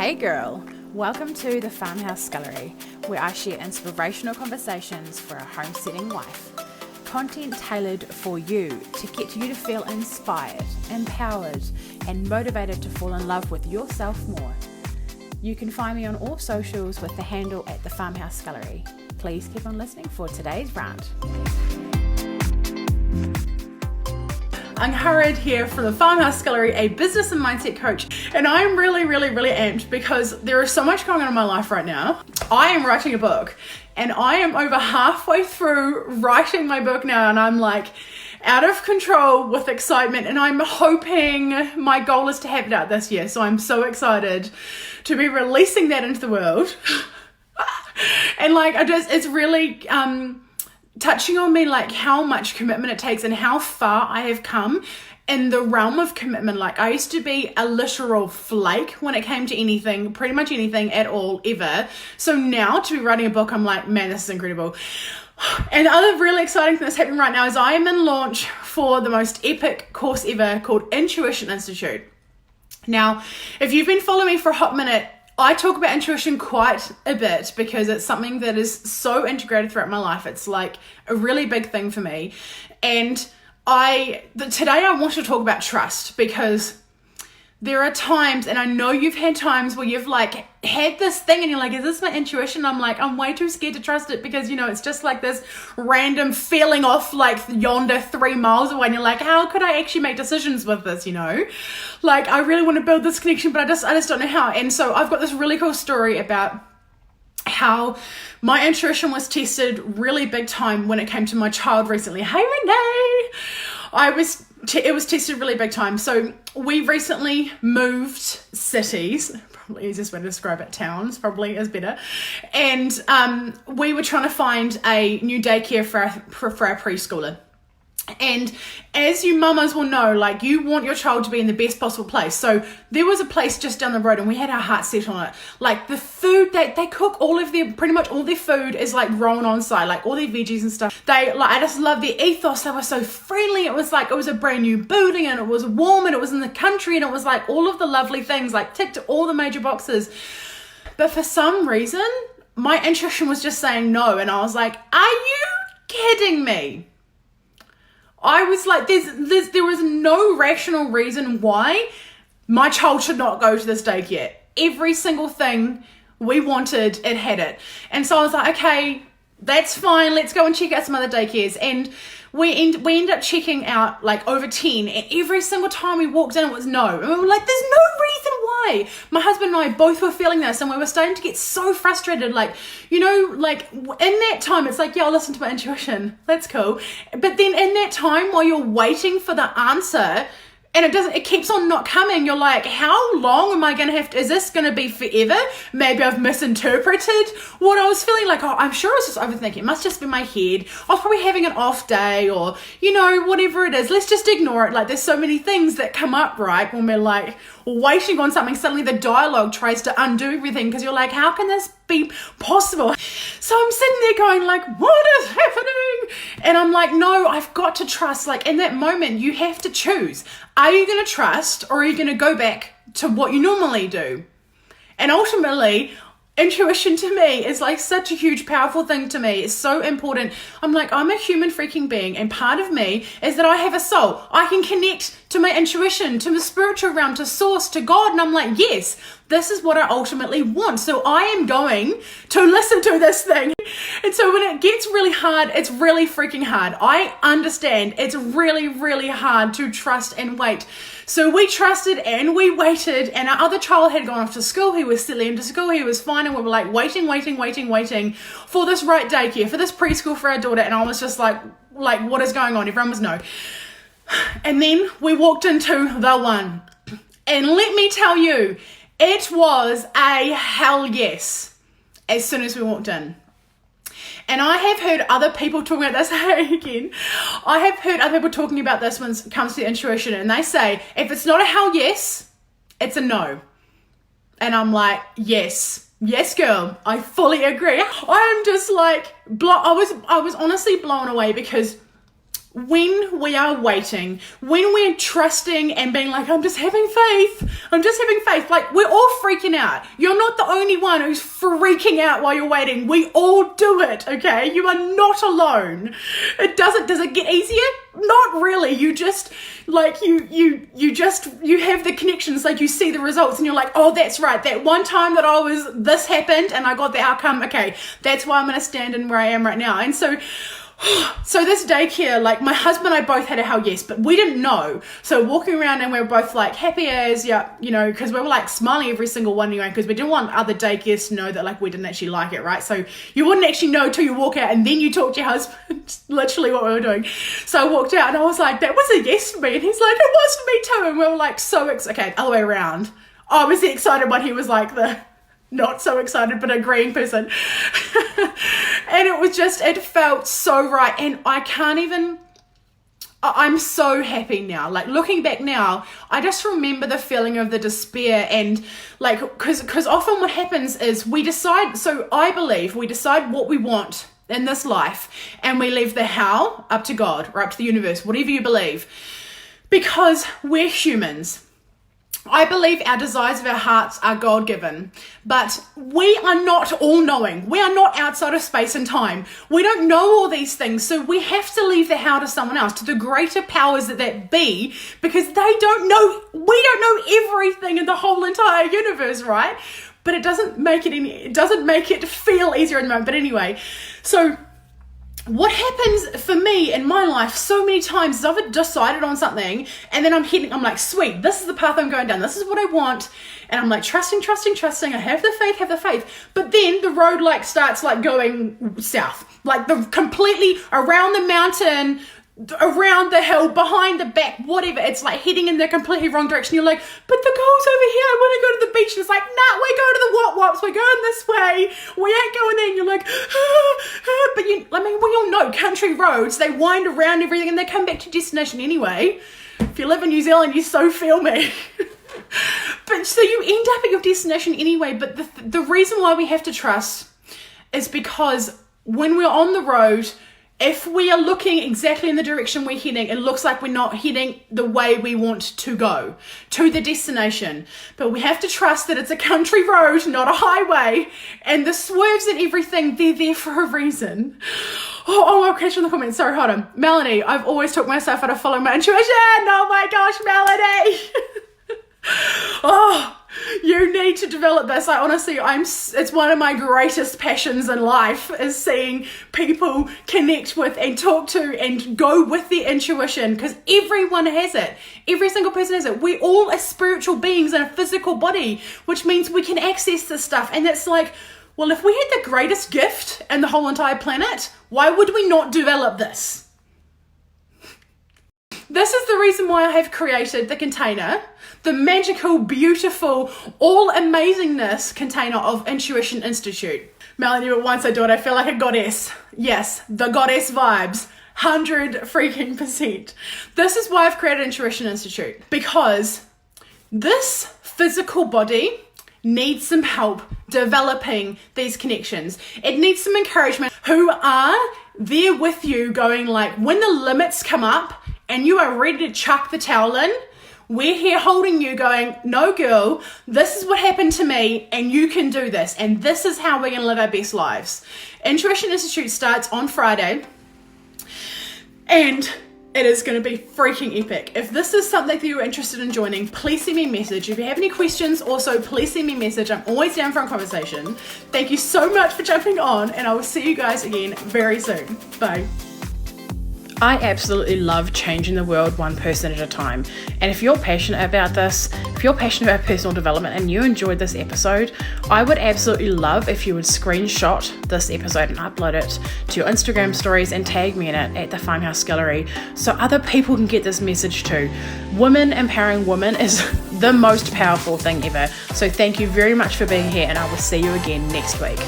Hey girl, welcome to the Farmhouse Scullery, where I share inspirational conversations for a homesteading wife. Content tailored for you to get you to feel inspired, empowered, and motivated to fall in love with yourself more. You can find me on all socials with the handle at the Farmhouse Scullery. Please keep on listening for today's rant. Angharad here from the Farmhouse Scullery, a business and mindset coach, and I'm really amped because there is so much going on in my life right now. I am writing a book and I am over halfway through writing my book now, and I'm like out of control with excitement, and I'm hoping my goal is to have it out this year. So I'm so excited to be releasing that into the world. And it's really touching on me, like how much commitment it takes and how far I have come in the realm of commitment. Like, I used to be a literal flake when it came to anything, pretty much anything at all, ever. So now to be writing a book, I'm like, man, this is incredible. And the other really exciting thing that's happening right now is I am in launch for the most epic course ever called Intuition Institute. Now, if you've been following me for a hot minute, I talk about intuition quite a bit because it's something that is so integrated throughout my life. It's like a really big thing for me. And today I want to talk about trust, because there are times, and I know you've had times where you've like had this thing and you're like, is this my intuition? I'm like, I'm way too scared to trust it because, you know, it's just like this random feeling off like yonder 3 miles away, and you're like, how could I actually make decisions with this, you know? Like, I really want to build this connection, but I just don't know how. And so I've got this really cool story about how my intuition was tested really big time when it came to my child recently. Hey, Renee! It was tested really big time. So we recently moved cities. Probably easiest way to describe it, towns probably is better. And we were trying to find a new daycare for our preschooler. And as you mamas will know, like, you want your child to be in the best possible place. So there was a place just down the road and we had our heart set on it. Like, the food, they cook pretty much all their food is like grown on site, like all their veggies and stuff. I just love their ethos. They were so friendly. It was a brand new building, and it was warm, and it was in the country, and it was like all of the lovely things, like ticked all the major boxes. But for some reason, my intuition was just saying no. And I was like, are you kidding me? I was like, there was no rational reason why my child should not go to this daycare. Every single thing we wanted, it had it. And so I was like, okay, that's fine. Let's go and check out some other daycares. And we end up checking out like over 10. And every single time we walked in, it was no. And we were like, there's no reason why. My husband and I both were feeling this, and we were starting to get so frustrated. Like, you know, like in that time, it's like, yeah, I'll listen to my intuition. That's cool. But then in that time, while you're waiting for the answer, and it keeps on not coming, you're like, how long am I going to have to, is this going to be forever? Maybe I've misinterpreted what I was feeling. Like, oh, I'm sure I was just overthinking. It must just be my head. I was probably having an off day, or, you know, whatever it is. Let's just ignore it. Like, there's so many things that come up, right, when we're like waiting on something. Suddenly the dialogue tries to undo everything because you're like, how can this be possible? So I'm sitting there going like, what is happening? And I'm like, no, I've got to trust. Like, in that moment, you have to choose. Are you going to trust, or are you going to go back to what you normally do? And ultimately, intuition to me is like such a huge, powerful thing to me. It's so important. I'm like, I'm a human freaking being, and part of me is that I have a soul. I can connect to my intuition, to the spiritual realm, to source, to God. And I'm like, yes, this is what I ultimately want. So I am going to listen to this thing. And so when it gets really hard, it's really freaking hard. I understand it's really hard to trust and wait. So we trusted and we waited, and our other child had gone off to school. He was settling into school. He was fine. And we were like waiting for this right daycare, for this preschool for our daughter. And I was just like, what is going on? Everyone was no. And then we walked into the one. And let me tell you, it was a hell yes as soon as we walked in. And I have heard other people talking about this, I have heard other people talking about this when it comes to intuition, and they say, if it's not a hell yes, it's a no. And I'm like, yes, girl, I fully agree. I am just like, I was honestly blown away, because when we are waiting, when we're trusting and being like, I'm just having faith, like we're all freaking out. You're not the only one who's freaking out while you're waiting. We all do it, okay? You are not alone. Does it get easier? Not really. You just, like, you have the connections, like you see the results and you're like, oh, that's right. That one time that this happened and I got the outcome. Okay, that's why I'm going to stand in where I am right now. And so this daycare, like my husband and I both had a hell yes, but we didn't know. So walking around and we were both like happy as, yeah, you know, because we were like smiling every single one anyway, because we didn't want other daycares to know that like we didn't actually like it, right? So you wouldn't actually know till you walk out and then you talk to your husband, literally what we were doing. So I walked out and I was like, that was a yes for me. And he's like, it was for me too. And we were like so excited. Okay, other way around. I was the excited one. He was like the not so excited but agreeing person. And it felt so right. And I'm so happy now. Like looking back now, I just remember the feeling of the despair and like, because often what happens is I believe we decide what we want in this life and we leave the how up to God or up to the universe, whatever you believe, because we're humans. I believe our desires of our hearts are God-given, but we are not all-knowing. We are not outside of space and time. We don't know all these things, so we have to leave the how to someone else, to the greater powers that be, because we don't know everything in the whole entire universe, right? But it doesn't make it feel easier in the moment. But anyway, so what happens for me in my life so many times is I've decided on something and then I'm like, sweet, this is the path I'm going down. This is what I want. And I'm like, trusting. I have the faith. But then the road like starts like going south, like the completely around the mountain, around the hill, behind the back, whatever. It's like heading in the completely wrong direction. You're like, but the goal's over here. I want to go to the beach. And it's like, nah, we're going to the wop-wops. We're going this way. We ain't going there. And you're like, but we all know country roads, they wind around everything and they come back to destination anyway. If you live in New Zealand, you so feel me. But so you end up at your destination anyway. But the reason why we have to trust is because when we're on the road, if we are looking exactly in the direction we're heading, it looks like we're not heading the way we want to go to the destination. But we have to trust that it's a country road, not a highway. And the swerves and everything, they're there for a reason. Oh, I'll catch you in the comments. Sorry, hold on. Melanie, I've always took myself out of following my intuition. Oh my gosh, Melanie. Oh, you need to develop this. I honestly, it's one of my greatest passions in life is seeing people connect with and talk to and go with their intuition, because everyone has it. Every single person has it. We all are spiritual beings in a physical body, which means we can access this stuff. And it's like, well, if we had the greatest gift in the whole entire planet, why would we not develop this? This is the reason why I have created the container, the magical, beautiful, all amazingness container of Intuition Institute. Melanie, but once I do it, I feel like a goddess. Yes, the goddess vibes. 100%. This is why I've created Intuition Institute, because this physical body needs some help developing these connections. It needs some encouragement who are there with you going like, when the limits come up and you are ready to chuck the towel in, we're here holding you going, no girl, this is what happened to me and you can do this. And this is how we're going to live our best lives. Intuition Institute starts on Friday and it is going to be freaking epic. If this is something that you're interested in joining, please send me a message. If you have any questions, also please send me a message. I'm always down for a conversation. Thank you so much for jumping on and I will see you guys again very soon. Bye. I absolutely love changing the world one person at a time. And if you're passionate about this, if you're passionate about personal development and you enjoyed this episode, I would absolutely love if you would screenshot this episode and upload it to your Instagram stories and tag me in it at the Farmhouse Gallery so other people can get this message too. Women empowering women is the most powerful thing ever. So thank you very much for being here and I will see you again next week.